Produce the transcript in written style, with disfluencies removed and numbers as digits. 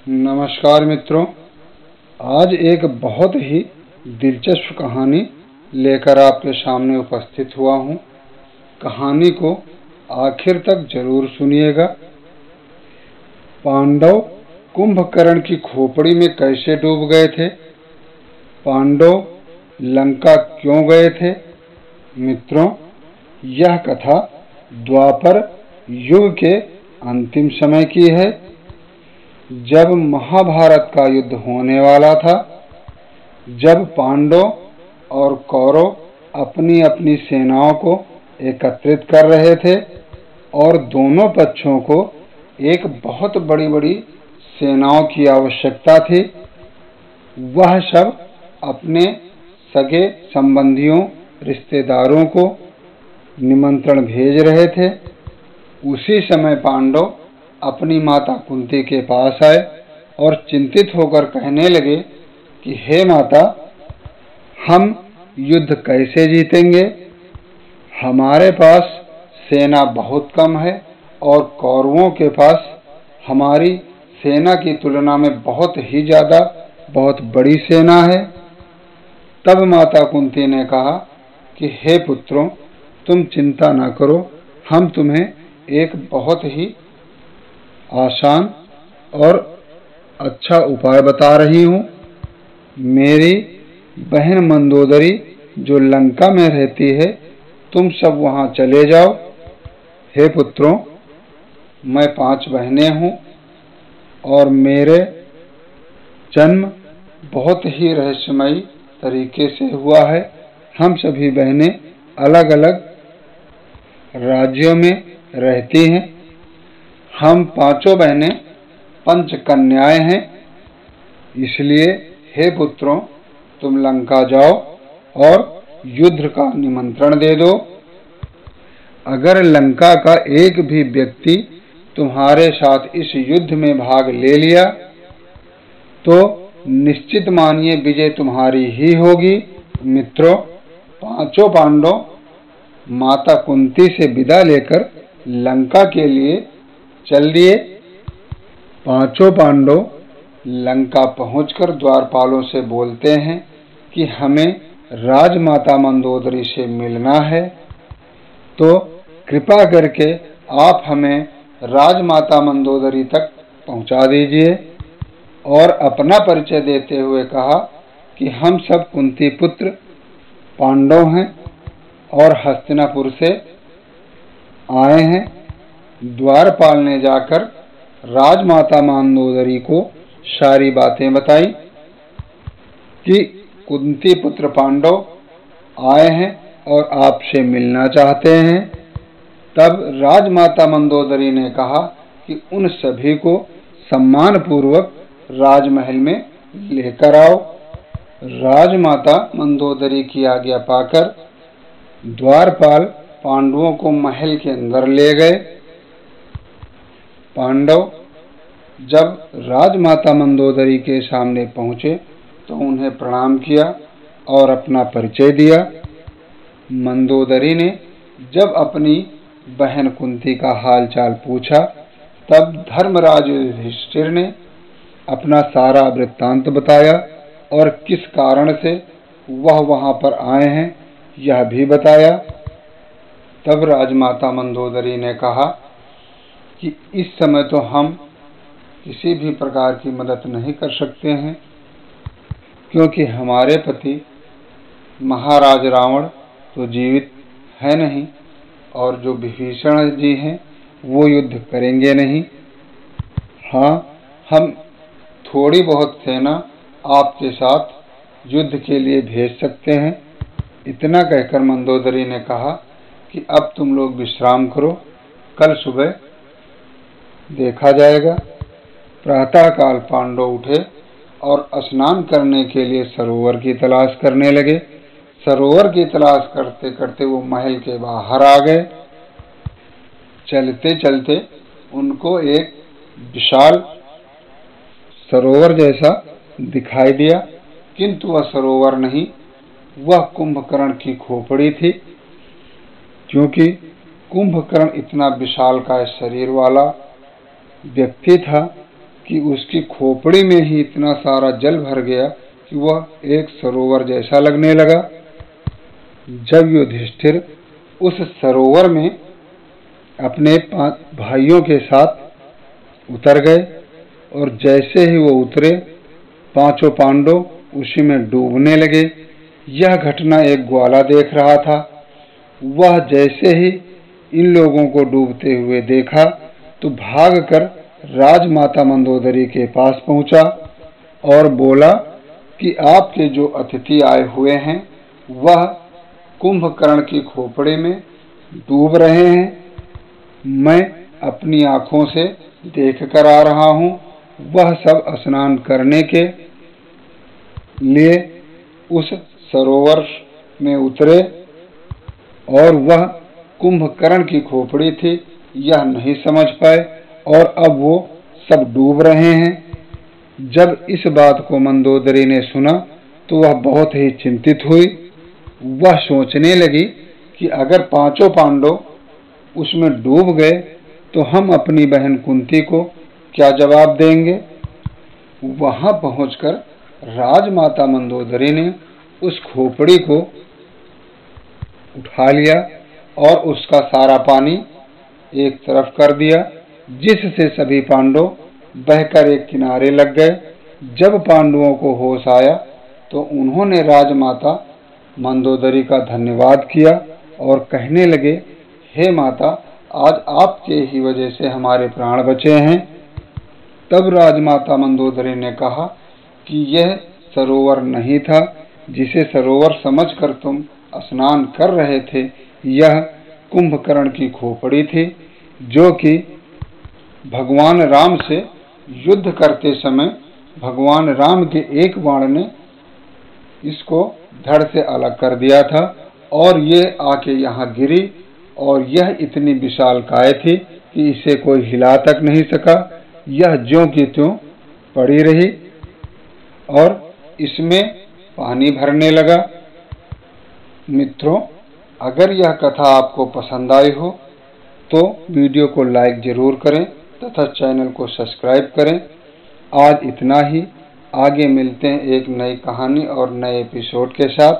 नमस्कार मित्रों, आज एक बहुत ही दिलचस्प कहानी लेकर आपके सामने उपस्थित हुआ हूँ। कहानी को आखिर तक जरूर सुनिएगा। पांडव कुंभकर्ण की खोपड़ी में कैसे डूब गए थे? पांडव लंका क्यों गए थे? मित्रों, यह कथा द्वापर युग के अंतिम समय की है, जब महाभारत का युद्ध होने वाला था। जब पांडव और कौरव अपनी अपनी सेनाओं को एकत्रित कर रहे थे और दोनों पक्षों को एक बहुत बड़ी बड़ी सेनाओं की आवश्यकता थी। वह सब अपने सगे संबंधियों, रिश्तेदारों को निमंत्रण भेज रहे थे। उसी समय पांडव अपनी माता कुंती के पास आए और चिंतित होकर कहने लगे कि हे माता, हम युद्ध कैसे जीतेंगे? हमारे पास सेना बहुत कम है और कौरवों के पास हमारी सेना की तुलना में बहुत ही ज्यादा, बहुत बड़ी सेना है। तब माता कुंती ने कहा कि हे पुत्रों, तुम चिंता ना करो, हम तुम्हें एक बहुत ही आसान और अच्छा उपाय बता रही हूँ। मेरी बहन मंदोदरी जो लंका में रहती है, तुम सब वहाँ चले जाओ। हे पुत्रों, मैं 5 बहनें हूँ और मेरे जन्म बहुत ही रहस्यमयी तरीके से हुआ है। हम सभी बहनें अलग अलग राज्यों में रहती हैं। हम 5 बहनें पंचकन्याएं हैं। इसलिए हे पुत्रों, तुम लंका जाओ और युद्ध का निमंत्रण दे दो। अगर लंका का एक भी व्यक्ति तुम्हारे साथ इस युद्ध में भाग ले लिया तो निश्चित मानिए विजय तुम्हारी ही होगी। मित्रों, 5 पांडव माता कुंती से विदा लेकर लंका के लिए चल दिए। 5 पांडव लंका पहुंचकर द्वारपालों से बोलते हैं कि हमें राजमाता मंदोदरी से मिलना है, तो कृपा करके आप हमें राजमाता मंदोदरी तक पहुंचा दीजिए। और अपना परिचय देते हुए कहा कि हम सब कुंती पुत्र पांडव हैं और हस्तिनापुर से आए हैं। द्वारपाल ने जाकर राजमाता मंदोदरी को सारी बातें बताई कि कुंती पुत्र पांडव आए हैं और आपसे मिलना चाहते हैं। तब राजमाता मंदोदरी ने कहा कि उन सभी को सम्मान पूर्वक राजमहल में लेकर आओ। राजमाता मंदोदरी की आज्ञा पाकर द्वारपाल पांडवों को महल के अंदर ले गए। पांडव जब राजमाता मंदोदरी के सामने पहुंचे तो उन्हें प्रणाम किया और अपना परिचय दिया। मंदोदरी ने जब अपनी बहन कुंती का हालचाल पूछा, तब धर्मराज युधिष्ठिर ने अपना सारा वृत्तांत बताया और किस कारण से वह वहां पर आए हैं यह भी बताया। तब राजमाता मंदोदरी ने कहा कि इस समय तो हम किसी भी प्रकार की मदद नहीं कर सकते हैं, क्योंकि हमारे पति महाराज रावण तो जीवित है नहीं और जो विभीषण जी हैं वो युद्ध करेंगे नहीं। हाँ, हम थोड़ी बहुत सेना आपके साथ युद्ध के लिए भेज सकते हैं। इतना कहकर मंदोदरी ने कहा कि अब तुम लोग विश्राम करो, कल सुबह देखा जाएगा। प्रातःकाल पांडव उठे और स्नान करने के लिए सरोवर की तलाश करने लगे। सरोवर की तलाश करते करते वो महल के बाहर आ गए। चलते चलते उनको एक विशाल सरोवर जैसा दिखाई दिया, किंतु वह सरोवर नहीं, वह कुंभकर्ण की खोपड़ी थी। क्योंकि कुंभकर्ण इतना विशालकाय शरीर वाला व्यक्ति था कि उसकी खोपड़ी में ही इतना सारा जल भर गया कि वह एक सरोवर जैसा लगने लगा। जब युधिष्ठिर उस सरोवर में अपने 5 भाइयों के साथ उतर गए और जैसे ही वो उतरे, 5 पांडव उसी में डूबने लगे। यह घटना एक ग्वाला देख रहा था। वह जैसे ही इन लोगों को डूबते हुए देखा तो भागकर राजमाता मंदोदरी के पास पहुंचा और बोला कि आपके जो अतिथि आए हुए हैं वह कुंभकर्ण की खोपड़ी में डूब रहे हैं। मैं अपनी आंखों से देख कर आ रहा हूं। वह सब स्नान करने के लिए उस सरोवर में उतरे और वह कुंभकर्ण की खोपड़ी थी यह नहीं समझ पाए और अब वो सब डूब रहे हैं। जब इस बात को मंदोदरी ने सुना तो वह बहुत ही चिंतित हुई। वह सोचने लगी कि अगर 5 पांडव उसमें डूब गए तो हम अपनी बहन कुंती को क्या जवाब देंगे। वहां पहुंचकर राजमाता मंदोदरी ने उस खोपड़ी को उठा लिया और उसका सारा पानी एक तरफ कर दिया, जिससे सभी पांडव बहकर एक किनारे लग गए। जब पांडवों को होश आया तो उन्होंने राजमाता मंदोदरी का धन्यवाद किया और कहने लगे, हे माता, आज आपके ही वजह से हमारे प्राण बचे हैं। तब राजमाता मंदोदरी ने कहा कि यह सरोवर नहीं था जिसे सरोवर समझकर तुम स्नान कर रहे थे, यह कुंभकर्ण की खोपड़ी थी जो कि भगवान राम से युद्ध करते समय भगवान राम के एक बाण ने इसको धड़ से अलग कर दिया था और ये आके यहाँ गिरी और यह इतनी विशालकाय थी कि इसे कोई हिला तक नहीं सका। यह ज्यों की त्यों पड़ी रही और इसमें पानी भरने लगा। मित्रों, अगर यह कथा आपको पसंद आई हो तो वीडियो को लाइक जरूर करें तथा चैनल को सब्सक्राइब करें। आज इतना ही। आगे मिलते हैं एक नई कहानी और नए एपिसोड के साथ।